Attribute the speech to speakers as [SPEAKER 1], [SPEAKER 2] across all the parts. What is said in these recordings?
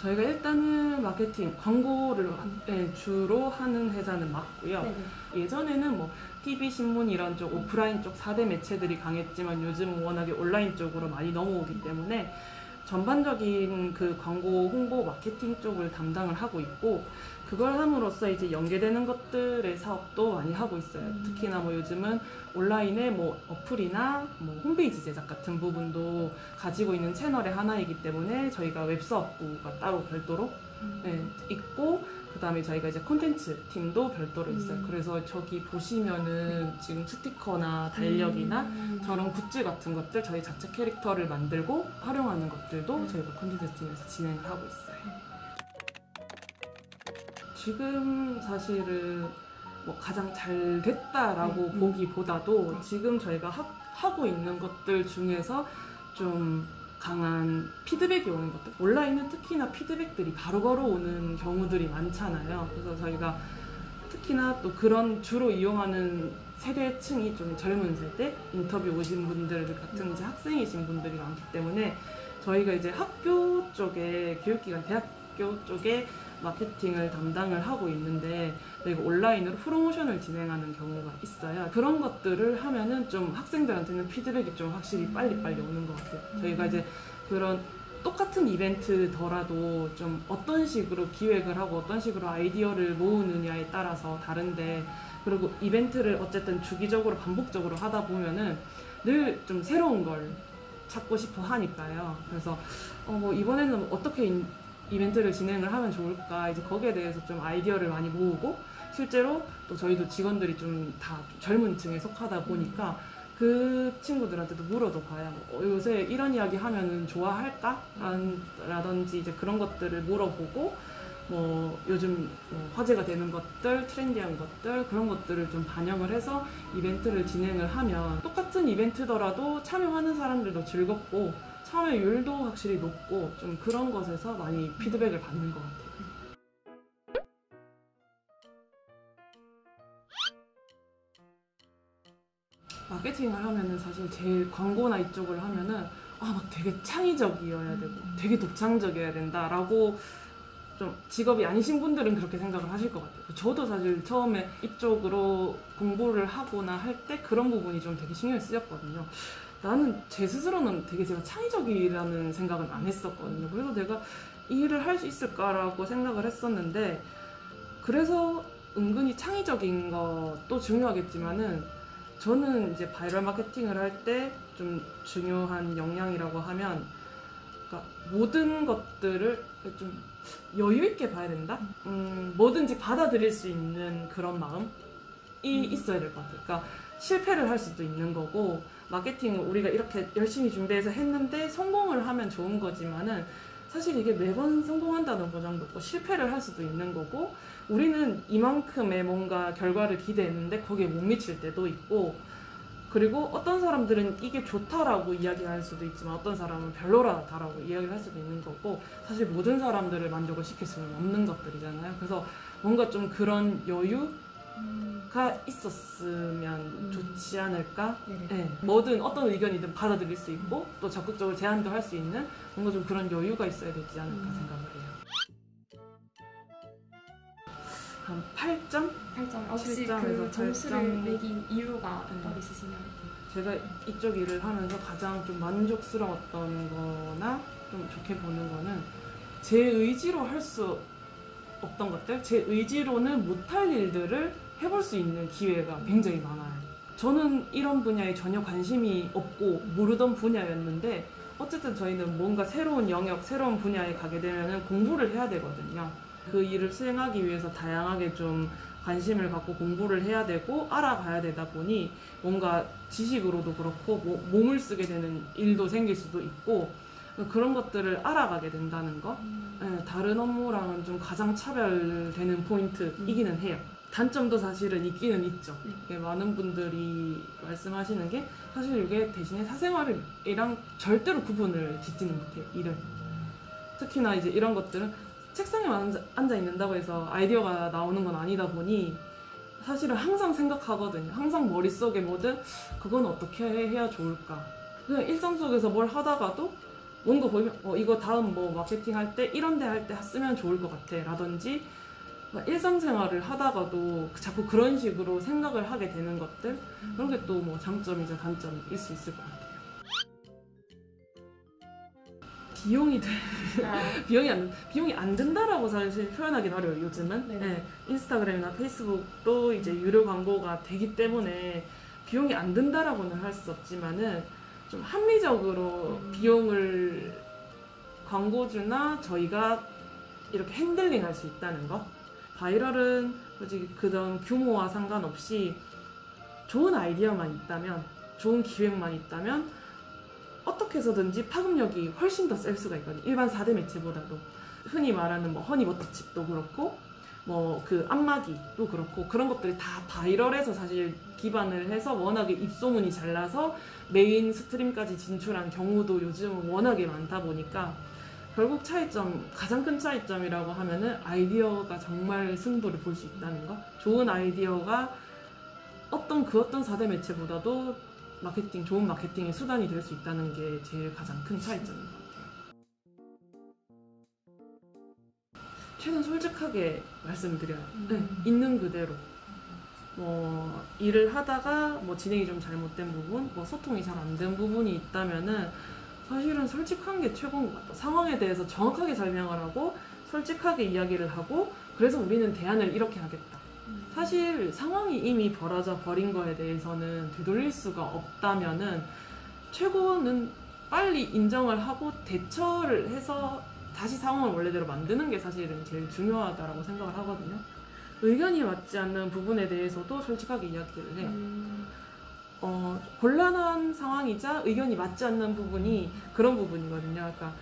[SPEAKER 1] 저희가 일단은 마케팅, 광고를 주로 하는 회사는 맞고요.
[SPEAKER 2] 네네.
[SPEAKER 1] 예전에는 뭐 TV, 신문 이런 쪽 오프라인 쪽 4대 매체들이 강했지만 요즘은 워낙에 온라인 쪽으로 많이 넘어오기 때문에 전반적인 그 광고, 홍보, 마케팅 쪽을 담당을 하고 있고, 그걸 함으로써 이제 연계되는 것들의 사업도 많이 하고 있어요. 특히나 뭐 요즘은 온라인의 뭐 어플이나 뭐 홈페이지 제작 같은 부분도 가지고 있는 채널의 하나이기 때문에 저희가 웹사업부가 따로 별도로 있고, 그 다음에 저희가 이제 콘텐츠 팀도 별도로 있어요. 그래서 저기 보시면은 지금 스티커나 달력이나 저런 굿즈 같은 것들 저희 자체 캐릭터를 만들고 활용하는 것들도 저희가 콘텐츠 팀에서 진행을 하고 있어요. 지금 사실은 뭐 가장 잘 됐다라고 보기보다도 지금 저희가 하고 있는 것들 중에서 좀 강한 피드백이 오는 것들, 온라인은 특히나 피드백들이 바로바로 오는 경우들이 많잖아요. 그래서 저희가 특히나 또 그런 주로 이용하는 세대층이 좀 젊은 세대, 인터뷰 오신 분들 같은 이제 학생이신 분들이 많기 때문에 저희가 이제 학교 쪽에, 교육기관, 대학교 쪽에 마케팅을 담당을 하고 있는데 저희가 온라인으로 프로모션을 진행하는 경우가 있어요. 그런 것들을 하면은 좀 학생들한테는 피드백이 좀 확실히 빨리빨리 오는 것 같아요. 저희가 이제 그런 똑같은 이벤트더라도 좀 어떤 식으로 기획을 하고 어떤 식으로 아이디어를 모으느냐에 따라서 다른데, 그리고 이벤트를 어쨌든 주기적으로 반복적으로 하다 보면은 늘 좀 새로운 걸 찾고 싶어 하니까요. 그래서 뭐 이번에는 어떻게 이벤트를 진행을 하면 좋을까, 이제 거기에 대해서 좀 아이디어를 많이 모으고, 실제로 또 저희도 직원들이 좀 다 젊은 층에 속하다 보니까 그 친구들한테도 물어도 봐야 요새 이런 이야기 하면은 좋아할까? 라든지 이제 그런 것들을 물어보고, 뭐 요즘 화제가 되는 것들, 트렌디한 것들, 그런 것들을 좀 반영을 해서 이벤트를 진행을 하면 똑같은 이벤트더라도 참여하는 사람들도 즐겁고 참여율도 확실히 높고, 좀 그런 것에서 많이 피드백을 받는 것 같아요. 마케팅을 하면은 사실 제일 광고나 이쪽을 하면은 막 되게 창의적이어야 되고 되게 독창적이어야 된다라고, 좀 직업이 아니신 분들은 그렇게 생각을 하실 것 같아요. 저도 사실 처음에 이쪽으로 공부를 하거나 할 때 그런 부분이 좀 되게 신경이 쓰였거든요. 나는 제 스스로는 되게 제가 창의적이라는 생각은 안 했었거든요. 그래서 내가 이 일을 할 수 있을까라고 생각을 했었는데, 그래서 은근히 창의적인 것도 중요하겠지만은 저는 이제 바이럴 마케팅을 할 때 좀 중요한 역량이라고 하면, 그러니까 모든 것들을 좀 여유 있게 봐야 된다? 뭐든지 받아들일 수 있는 그런 마음이 있어야 될 것 같아요. 그러니까 실패를 할 수도 있는 거고, 마케팅을 우리가 이렇게 열심히 준비해서 했는데 성공을 하면 좋은 거지만은 사실 이게 매번 성공한다는 보장도 없고 실패를 할 수도 있는 거고, 우리는 이만큼의 뭔가 결과를 기대했는데 거기에 못 미칠 때도 있고, 그리고 어떤 사람들은 이게 좋다라고 이야기할 수도 있지만 어떤 사람은 별로라고 이야기를 할 수도 있는 거고, 사실 모든 사람들을 만족을 시킬 수는 없는 것들이잖아요. 그래서 뭔가 좀 그런 여유가 있었으면 좋지 않을까? 네. 뭐든 어떤 의견이든 받아들일 수 있고 또 적극적으로 제안도 할 수 있는 뭔가 좀 그런 여유가 있어야 되지 않을까 생각을 해요. 한 8점?
[SPEAKER 2] 8점. 혹시
[SPEAKER 1] 7점에서
[SPEAKER 2] 그 점수를
[SPEAKER 1] 8점.
[SPEAKER 2] 매긴 이유가 따로 있으시나요?
[SPEAKER 1] 제가 이쪽 일을 하면서 가장 좀 만족스러웠던 거나 좀 좋게 보는 거는 제 의지로 할 수 없던 것들, 제 의지로는 못할 일들을 해볼 수 있는 기회가 굉장히 많아요. 저는 이런 분야에 전혀 관심이 없고 모르던 분야였는데 어쨌든 저희는 뭔가 새로운 영역, 새로운 분야에 가게 되면 공부를 해야 되거든요. 그 일을 수행하기 위해서 다양하게 좀 관심을 갖고 공부를 해야 되고 알아가야 되다 보니 뭔가 지식으로도 그렇고 몸을 쓰게 되는 일도 생길 수도 있고, 그런 것들을 알아가게 된다는 거, 다른 업무랑은 좀 가장 차별되는 포인트이기는 해요. 단점도 사실은 있기는 있죠. 많은 분들이 말씀하시는 게 사실 이게 대신에 사생활이랑 절대로 구분을 짓지는 못해요, 일을. 특히나 이제 이런 것들은 책상에 앉아 있는다고 해서 아이디어가 나오는 건 아니다 보니 사실은 항상 생각하거든요. 항상 머릿속에 뭐든 그건 어떻게 해야 좋을까. 그냥 일상 속에서 뭘 하다가도 뭔가 보이면 이거 다음 뭐 마케팅 할 때 이런 데 할 때 쓰면 좋을 것 같아 라든지 막 일상생활을 하다가도 자꾸 그런 식으로 생각을 하게 되는 것들 그런 게 또 뭐 장점이자 단점일 수 있을 것 같아요. 비용이 안 든다라고 사실 표현하기는 어려워요 요즘은. 네, 인스타그램이나 페이스북도 이제 유료 광고가 되기 때문에 비용이 안 든다라고는 할 수 없지만은 좀 합리적으로 비용을 광고주나 저희가 이렇게 핸들링 할 수 있다는 거. 바이럴은 솔직히 그런 규모와 상관없이 좋은 아이디어만 있다면, 좋은 기획만 있다면 어떻게 해서든지 파급력이 훨씬 더 셀 수가 있거든요. 일반 4대 매체보다도. 흔히 말하는 뭐 허니버터칩도 그렇고 뭐 그 안마기도 그렇고 그런 것들이 다 바이럴에서 사실 기반을 해서 워낙에 입소문이 잘 나서 메인 스트림까지 진출한 경우도 요즘은 워낙에 많다 보니까 결국 차이점, 가장 큰 차이점이라고 하면은 아이디어가 정말 승부를 볼 수 있다는 거. 좋은 아이디어가 어떤 4대 매체보다도 좋은 마케팅의 수단이 될 수 있다는 게 제일 가장 큰 차이점인 것 같아요. 최선 솔직하게 말씀드려요. 네, 있는 그대로. 뭐 일을 하다가 뭐 진행이 좀 잘못된 부분, 뭐 소통이 잘 안 된 부분이 있다면은 사실은 솔직한 게 최고인 것 같아요. 상황에 대해서 정확하게 설명을 하고 솔직하게 이야기를 하고 그래서 우리는 대안을 이렇게 하겠다. 사실 상황이 이미 벌어져 버린 거에 대해서는 되돌릴 수가 없다면은 최고는 빨리 인정을 하고 대처를 해서 다시 상황을 원래대로 만드는 게 사실은 제일 중요하다고 생각을 하거든요. 의견이 맞지 않는 부분에 대해서도 솔직하게 이야기를 해요. 곤란한 상황이자 의견이 맞지 않는 부분이 그런 부분이거든요. 그러니까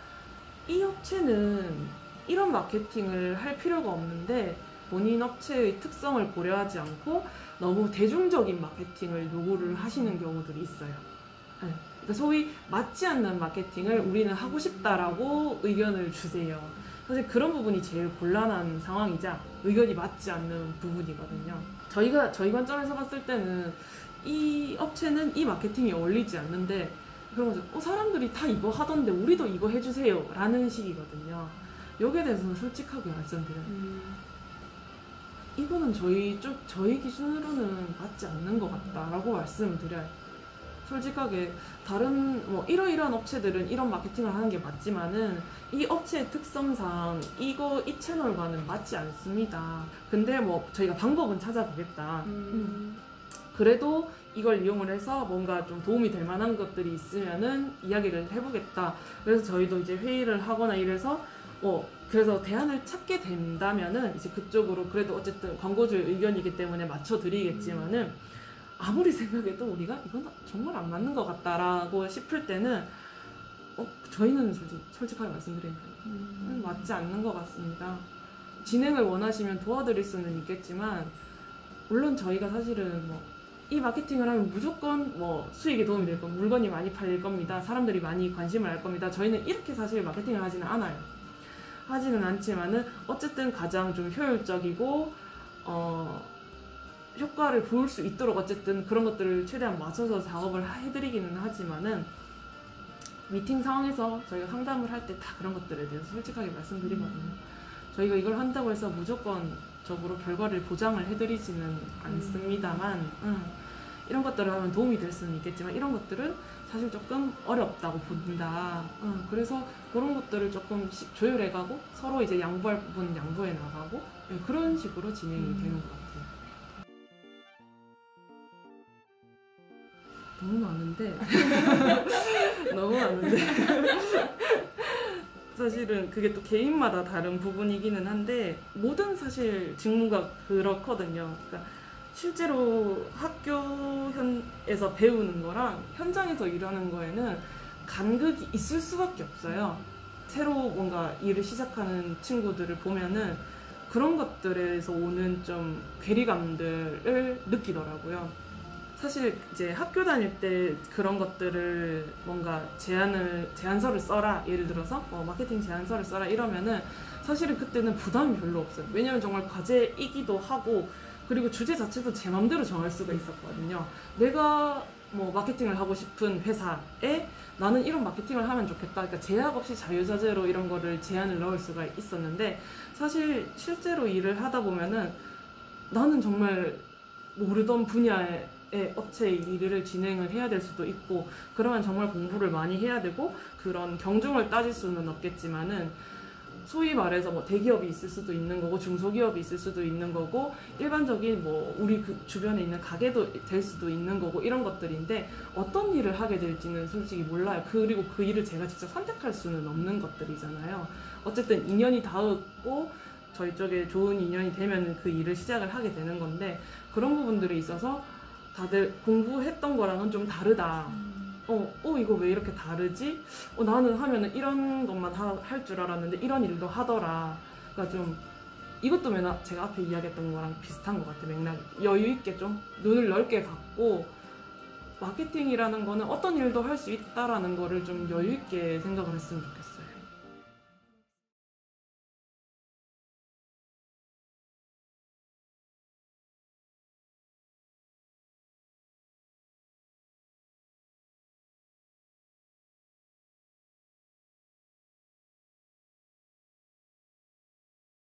[SPEAKER 1] 이 업체는 이런 마케팅을 할 필요가 없는데 본인 업체의 특성을 고려하지 않고 너무 대중적인 마케팅을 요구를 하시는 경우들이 있어요. 네. 그러니까 소위 맞지 않는 마케팅을 우리는 하고 싶다라고 의견을 주세요. 사실 그런 부분이 제일 곤란한 상황이자 의견이 맞지 않는 부분이거든요. 저희 관점에서 봤을 때는 이 업체는 이 마케팅이 어울리지 않는데 그러면 사람들이 다 이거 하던데 우리도 이거 해주세요 라는 식이거든요. 여기에 대해서는 솔직하게 말씀드려요. 이거는 저희 기준으로는 맞지 않는 것 같다라고 말씀을 드려요. 솔직하게 다른 뭐 이러이러한 업체들은 이런 마케팅을 하는 게 맞지만은 이 업체의 특성상 이 채널과는 맞지 않습니다. 근데 뭐 저희가 방법은 찾아보겠다. 그래도 이걸 이용을 해서 뭔가 좀 도움이 될 만한 것들이 있으면은 이야기를 해보겠다. 그래서 저희도 이제 회의를 하거나 이래서 그래서 대안을 찾게 된다면은 이제 그쪽으로 그래도 어쨌든 광고주의 의견이기 때문에 맞춰드리겠지만은 아무리 생각해도 우리가 이건 정말 안 맞는 것 같다라고 싶을 때는 저희는 솔직하게 말씀드리면 맞지 않는 것 같습니다. 진행을 원하시면 도와드릴 수는 있겠지만 물론 저희가 사실은 이 마케팅을 하면 무조건 수익에 도움이 될 겁니다. 물건이 많이 팔릴 겁니다. 사람들이 많이 관심을 할 겁니다. 저희는 이렇게 사실 마케팅을 하지는 않아요. 하지는 않지만은 어쨌든 가장 좀 효율적이고 효과를 볼 수 있도록 어쨌든 그런 것들을 최대한 맞춰서 작업을 해드리기는 하지만은 미팅 상황에서 저희가 상담을 할 때 다 그런 것들에 대해서 솔직하게 말씀드리거든요. 저희가 이걸 한다고 해서 무조건적으로 결과를 보장을 해드리지는 않습니다만 이런 것들을 하면 도움이 될 수는 있겠지만 이런 것들은 사실 조금 어렵다고 본다. 그래서 그런 것들을 조금씩 조율해가고 서로 이제 양보할 부분 양보해 나가고 그런 식으로 진행이 되는 것 같아요. 너무 많은데 사실은 그게 또 개인마다 다른 부분이기는 한데 모든 사실 직무가 그렇거든요. 그러니까 실제로 학교에서 배우는 거랑 현장에서 일하는 거에는 간극이 있을 수밖에 없어요. 새로 뭔가 일을 시작하는 친구들을 보면은 그런 것들에서 오는 좀 괴리감들을 느끼더라고요. 사실 이제 학교 다닐 때 그런 것들을 뭔가 제안서를 써라, 예를 들어서 마케팅 제안서를 써라 이러면은 사실은 그때는 부담이 별로 없어요. 왜냐면 정말 과제이기도 하고 그리고 주제 자체도 제 맘대로 정할 수가 있었거든요. 내가 마케팅을 하고 싶은 회사에 나는 이런 마케팅을 하면 좋겠다. 그러니까 제약 없이 자유자재로 이런 거를 제안을 넣을 수가 있었는데 사실 실제로 일을 하다 보면은 나는 정말 모르던 분야의 업체의 일을 진행을 해야 될 수도 있고 그러면 정말 공부를 많이 해야 되고 그런 경중을 따질 수는 없겠지만은 소위 말해서 뭐 대기업이 있을 수도 있는 거고 중소기업이 있을 수도 있는 거고 일반적인 뭐 우리 그 주변에 있는 가게도 될 수도 있는 거고 이런 것들인데 어떤 일을 하게 될지는 솔직히 몰라요. 그리고 그 일을 제가 직접 선택할 수는 없는 것들이잖아요. 어쨌든 인연이 닿았고 저희 쪽에 좋은 인연이 되면 그 일을 시작을 하게 되는 건데 그런 부분들에 있어서 다들 공부했던 거랑은 좀 다르다. 이거 왜 이렇게 다르지? 나는 하면은 이런 것만 할 줄 알았는데 이런 일도 하더라. 그러니까 좀 이것도 제가 앞에 이야기했던 거랑 비슷한 것 같아. 맥락이 여유 있게 좀 눈을 넓게 갖고 마케팅이라는 거는 어떤 일도 할 수 있다라는 거를 좀 여유 있게 생각을 했으면 좋겠어요.